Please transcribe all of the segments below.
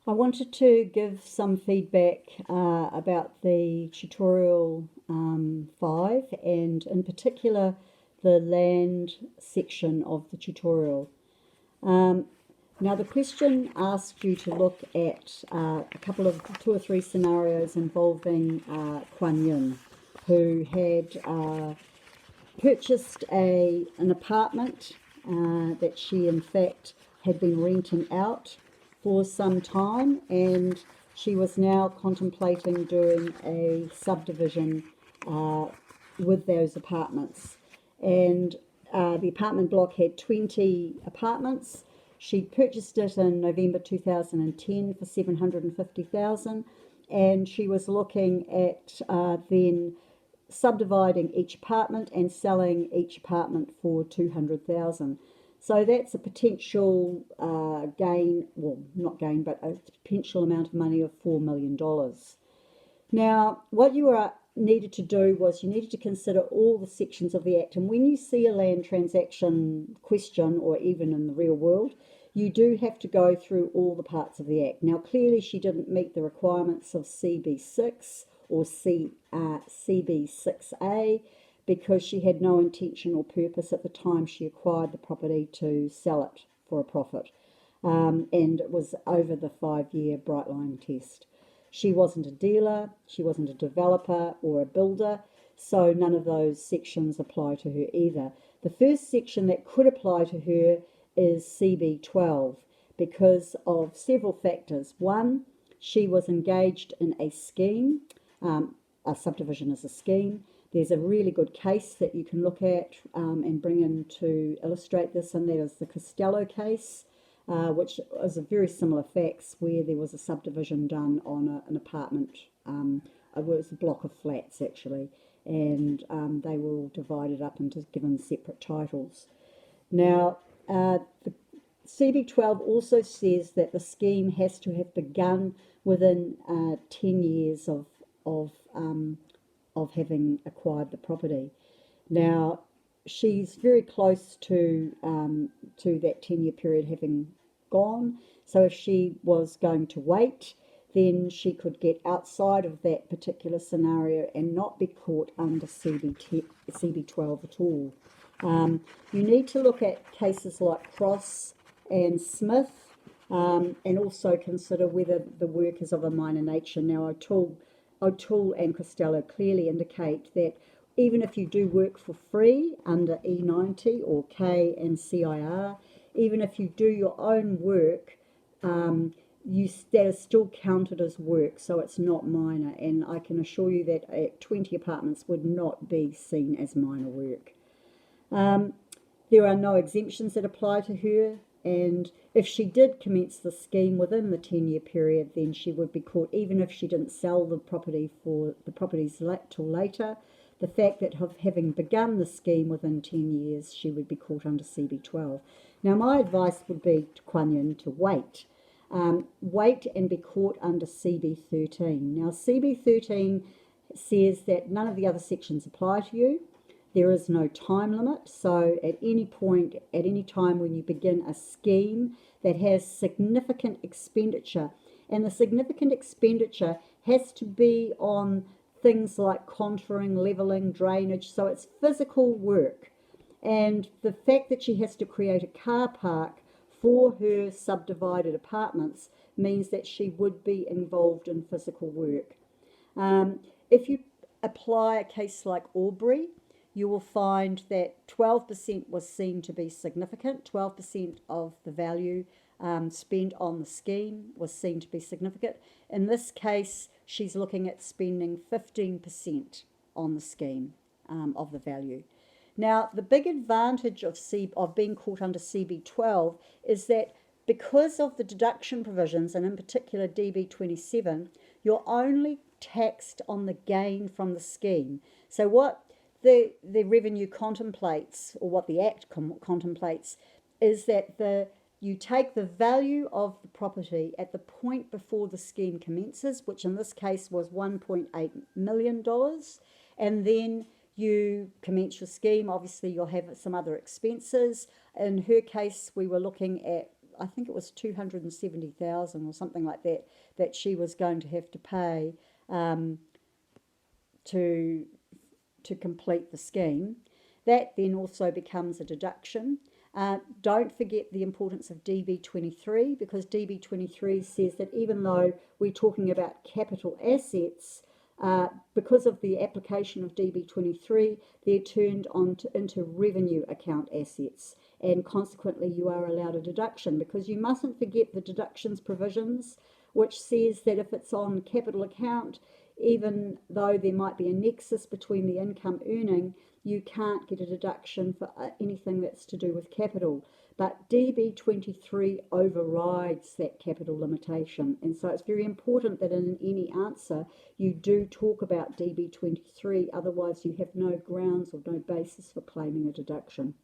I wanted to give some feedback about the tutorial 5 and in particular the land section of the tutorial. Now the question asked you to look at a couple of 2 or 3 scenarios involving Kuan Yin, who had purchased an apartment that she in fact had been renting out for some time, and she was now contemplating doing a subdivision with those apartments. And the apartment block had 20 apartments. She purchased it in November 2010 for $750,000, and she was looking at then subdividing each apartment and selling each apartment for $200,000. So that's a potential gain, well, not gain, but a potential amount of money of $4 million. Now, what you needed to do was you needed to consider all the sections of the Act. And when you see a land transaction question, or even in the real world, you do have to go through all the parts of the Act. Now, clearly she didn't meet the requirements of CB6 or CB6A, because she had no intention or purpose at the time she acquired the property to sell it for a profit. And it was over the 5-year bright line test. She wasn't a dealer, she wasn't a developer or a builder, so none of those sections apply to her either. The first section that could apply to her is CB12 because of several factors. One, she was engaged in a scheme. A subdivision is a scheme. There's a really good case that you can look at and bring in to illustrate this, and that is the Costello case, which is a very similar facts where there was a subdivision done on an apartment. It was a block of flats actually, and they were all divided up into given separate titles. Now, the CB12 also says that the scheme has to have begun within 10 years of having acquired the property. Now, she's very close to that 10-year period having gone. So if she was going to wait, then she could get outside of that particular scenario and not be caught under CB12 at all. You need to look at cases like Cross and Smith, and also consider whether the work is of a minor nature. Now, O'Toole and Costello clearly indicate that even if you do work for free under E90 or K and CIR, even if you do your own work, that is still counted as work, so it's not minor. And I can assure you that 20 apartments would not be seen as minor work. There are no exemptions that apply to her. And if she did commence the scheme within the 10-year period, then she would be caught, even if she didn't sell the property for the properties till later. The fact that of having begun the scheme within 10 years, she would be caught under CB12. Now, my advice would be to Kuan Yin to wait. Wait and be caught under CB13. Now, CB13 says that none of the other sections apply to you. There is no time limit, so at any point, at any time when you begin a scheme that has significant expenditure, and the significant expenditure has to be on things like contouring, levelling, drainage, so it's physical work. And the fact that she has to create a car park for her subdivided apartments means that she would be involved in physical work. If you apply a case like Albury, you will find that 12% was seen to be significant. 12% of the value spent on the scheme was seen to be significant. In this case, she's looking at spending 15% on the scheme of the value. Now, the big advantage of being caught under CB12 is that because of the deduction provisions, and in particular DB27, you're only taxed on the gain from the scheme. So what the revenue contemplates, or what the Act contemplates, is that you take the value of the property at the point before the scheme commences, which in this case was $1.8 million, and then you commence your scheme. Obviously, you'll have some other expenses. In her case, we were looking at I think it was 270,000 or something like that, that she was going to have to pay to complete the scheme. That then also becomes a deduction. Don't forget the importance of DB23, because DB23 says that even though we're talking about capital assets, because of the application of DB23, they're turned into revenue account assets, and consequently you are allowed a deduction, because you mustn't forget the deductions provisions, which says that if it's on capital account, even though there might be a nexus between the income earning, you can't get a deduction for anything that's to do with capital. But DB23 overrides that capital limitation, and so it's very important that in any answer you do talk about DB23, otherwise you have no grounds or no basis for claiming a deduction.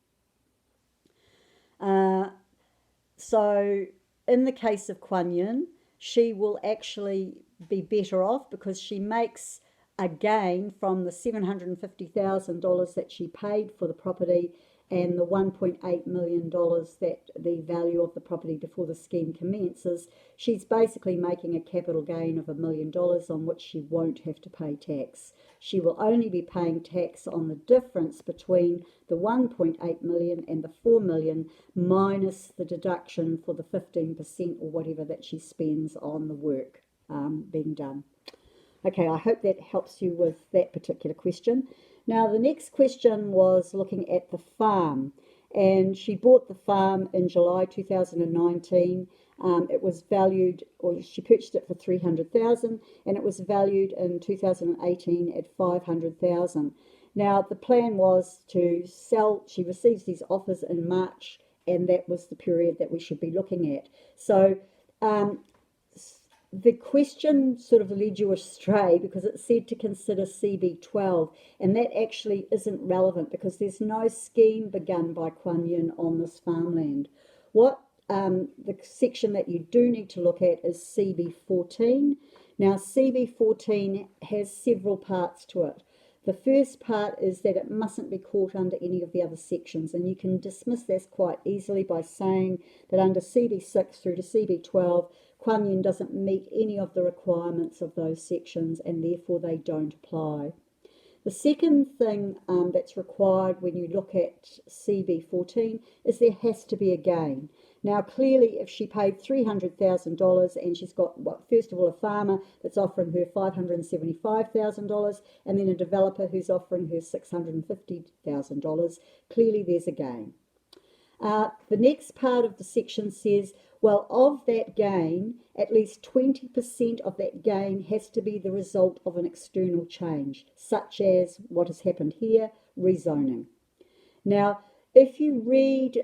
So in the case of Kuan Yin, she will actually be better off because she makes a gain from the $750,000 that she paid for the property and the $1.8 million that the value of the property before the scheme commences. She's basically making a capital gain of $1 million on which she won't have to pay tax. She will only be paying tax on the difference between the 1.8 million and the 4 million, minus the deduction for the 15% or whatever that she spends on the work being done. Okay, I hope that helps you with that particular question. Now, the next question was looking at the farm, and she bought the farm in July 2019. It was valued, or she purchased it for $300,000, and it was valued in 2018 at $500,000. Now, the plan was to sell. She receives these offers in March, and that was the period that we should be looking at. So the question sort of led you astray because it said to consider CB12, and that actually isn't relevant because there's no scheme begun by Kuan Yin on this farmland. What the section that you do need to look at is CB14. Now, CB14 has several parts to it. The first part is that it mustn't be caught under any of the other sections, and you can dismiss this quite easily by saying that under CB6 through to CB12, Kuan Yin doesn't meet any of the requirements of those sections, and therefore they don't apply. The second thing that's required when you look at CB14 is there has to be a gain. Now, clearly, if she paid $300,000 and she's got, first of all, a farmer that's offering her $575,000 and then a developer who's offering her $650,000, clearly there's a gain. The next part of the section says, well, of that gain, at least 20% of that gain has to be the result of an external change, such as what has happened here, rezoning. Now, if you read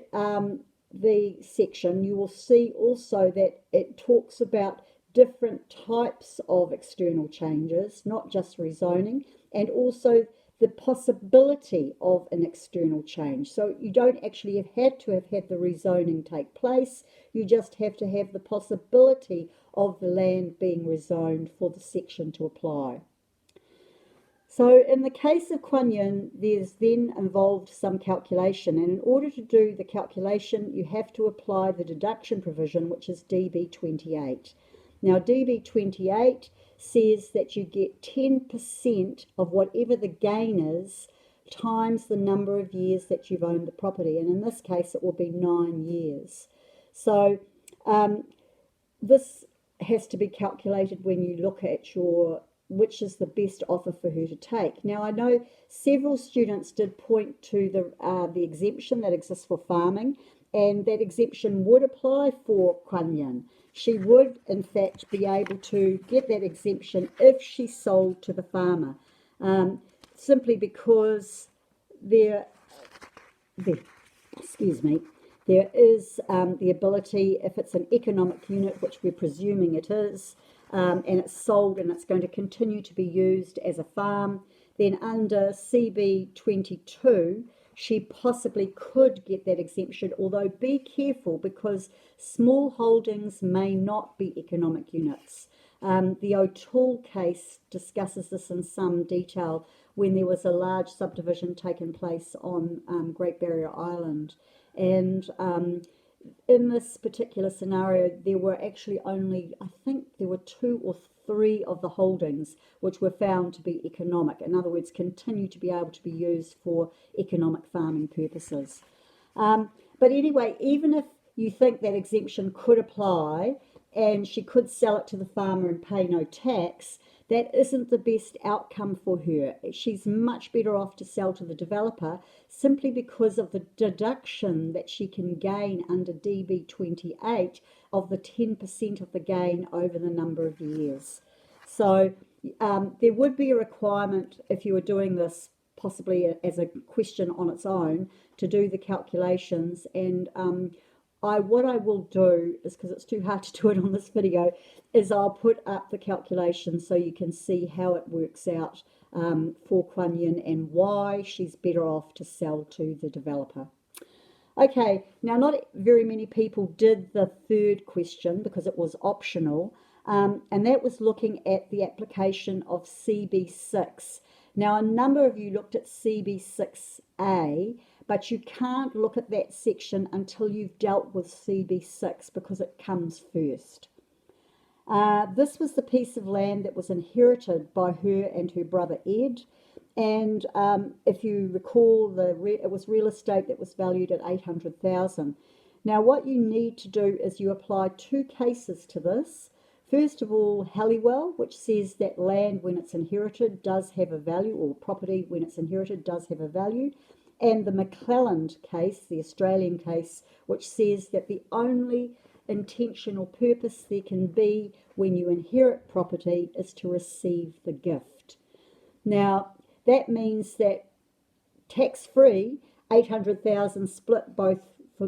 the section, you will see also that it talks about different types of external changes, not just rezoning, and also the possibility of an external change. So you don't actually have had the rezoning take place, you just have to have the possibility of the land being rezoned for the section to apply. So in the case of Kuan Yin, there's then involved some calculation, and in order to do the calculation, you have to apply the deduction provision, which is DB28. Now, DB28 says that you get 10% of whatever the gain is times the number of years that you've owned the property, and in this case it will be 9 years. So this has to be calculated when you look at which is the best offer for her to take. Now, I know several students did point to the exemption that exists for farming, and that exemption would apply for Kuan Yin. She would, in fact, be able to get that exemption if she sold to the farmer, simply because there is the ability, if it's an economic unit, which we're presuming it is, and it's sold and it's going to continue to be used as a farm, then under CB22, she possibly could get that exemption, although be careful because small holdings may not be economic units. The O'Toole case discusses this in some detail when there was a large subdivision taken place on Great Barrier Island, and in this particular scenario, there were actually only, I think there were 2 or 3 of the holdings which were found to be economic. In other words, continue to be able to be used for economic farming purposes. But anyway, even if you think that exemption could apply and she could sell it to the farmer and pay no tax, that isn't the best outcome for her. She's much better off to sell to the developer simply because of the deduction that she can gain under DB 28 of the 10% of the gain over the number of years. So there would be a requirement if you were doing this possibly as a question on its own to do the calculations, and what I will do is, because it's too hard to do it on this video, is I'll put up the calculations so you can see how it works out for Kuan Yin and why she's better off to sell to the developer. Okay, now not very many people did the third question because it was optional, and that was looking at the application of CB6. Now, a number of you looked at CB6A, but you can't look at that section until you've dealt with CB6 because it comes first. This was the piece of land that was inherited by her and her brother Ed, and if you recall, it was real estate that was valued at $800,000. Now, what you need to do is you apply 2 cases to this. First of all, Halliwell, which says that land when it's inherited does have a value, or property when it's inherited does have a value, and the McClelland case, the Australian case, which says that the only intentional purpose there can be when you inherit property is to receive the gift. Now, that means that tax-free, 800,000 split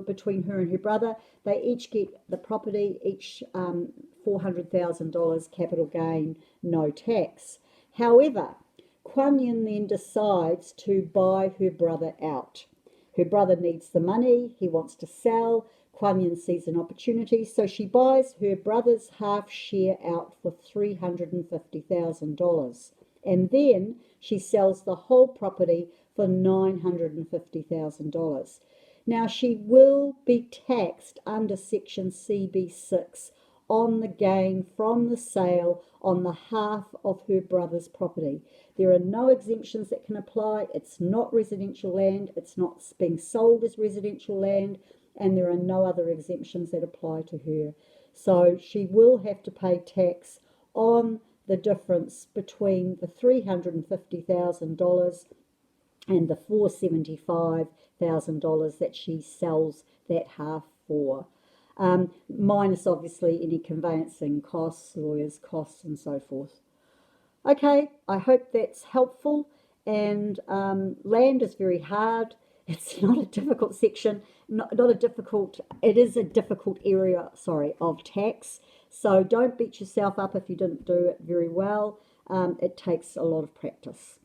between her and her brother. They each get the property, each $400,000 capital gain, no tax. However, Kuan Yin then decides to buy her brother out. Her brother needs the money, he wants to sell. Kuan Yin sees an opportunity, so she buys her brother's half share out for $350,000. And then she sells the whole property for $950,000. Now, she will be taxed under Section CB6 on the gain from the sale on the half of her brother's property. There are no exemptions that can apply. It's not residential land. It's not being sold as residential land, and there are no other exemptions that apply to her. So she will have to pay tax on the difference between the $350,000 and the $475,000 that she sells that half for, minus obviously any conveyancing costs, lawyers' costs, and so forth. Okay, I hope that's helpful. And land is very hard. It's not a difficult section, it is a difficult area, of tax. So don't beat yourself up if you didn't do it very well. It takes a lot of practice.